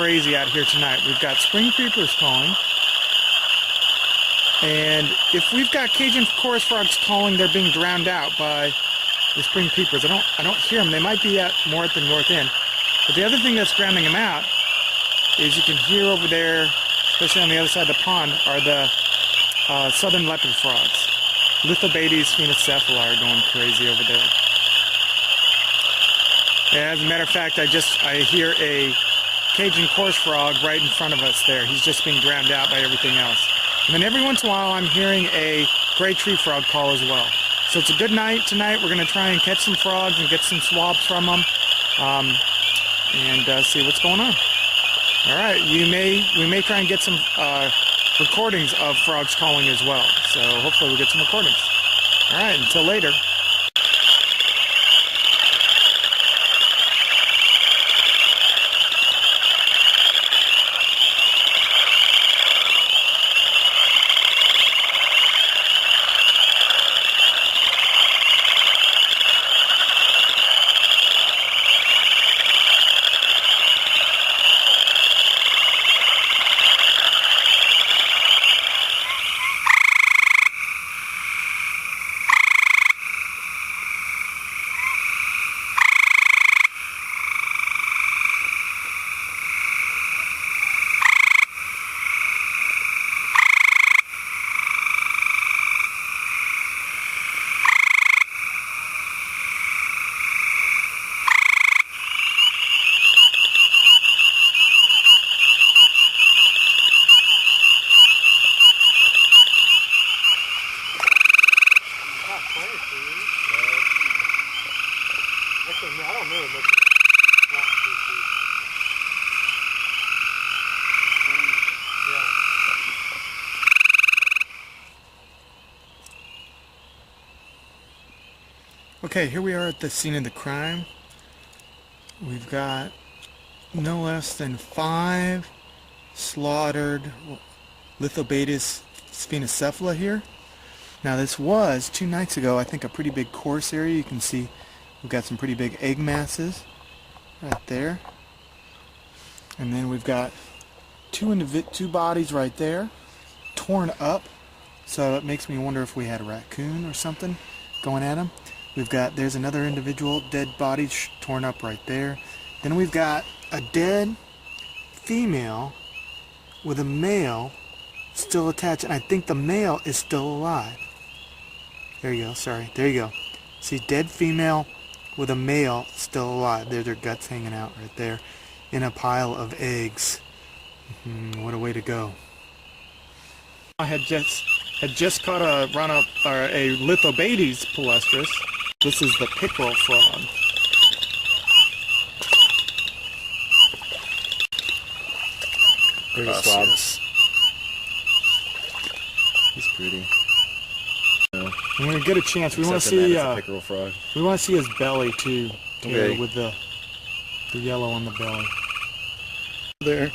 crazy out here tonight. We've got spring creepers calling. And if we've got Cajun chorus frogs calling, they're being drowned out by the spring creepers. I don't hear them. They might be more at the north end. But the other thing that's drowning them out is you can hear over there, especially on the other side of the pond, are the southern leopard frogs. Lithobates phoenocephala are going crazy over there. And as a matter of fact, I hear a Cajun chorus frog right in front of us there. He's just being drowned out by everything else. And then every once in a while I'm hearing a gray tree frog call as well. So it's a good night tonight. We're going to try and catch some frogs and get some swabs from them and see what's going on. All right, we may try and get some recordings of frogs calling as well. So hopefully we'll get some recordings. All right, until later. I don't know much. Okay, here we are at the scene of the crime. We've got no less than 5 slaughtered Lithobates phoenocephala here. Now this was 2 nights ago, I think, a pretty big course area. You can see we've got some pretty big egg masses right there. And then we've got two bodies right there, torn up. So it makes me wonder if we had a raccoon or something going at them. There's another individual, dead body torn up right there. Then we've got a dead female with a male still attached, and I think the male is still alive. There you go, sorry. There you go. See, dead female with a male still alive. There's their guts hanging out right there in a pile of eggs. What a way to go. I had just caught a Lithobates palustris. This is the pickerel frog. There's a swab. He's pretty. When we get a chance, we want to see pickerel frog. We want to see his belly too, okay, with the yellow on the belly. There.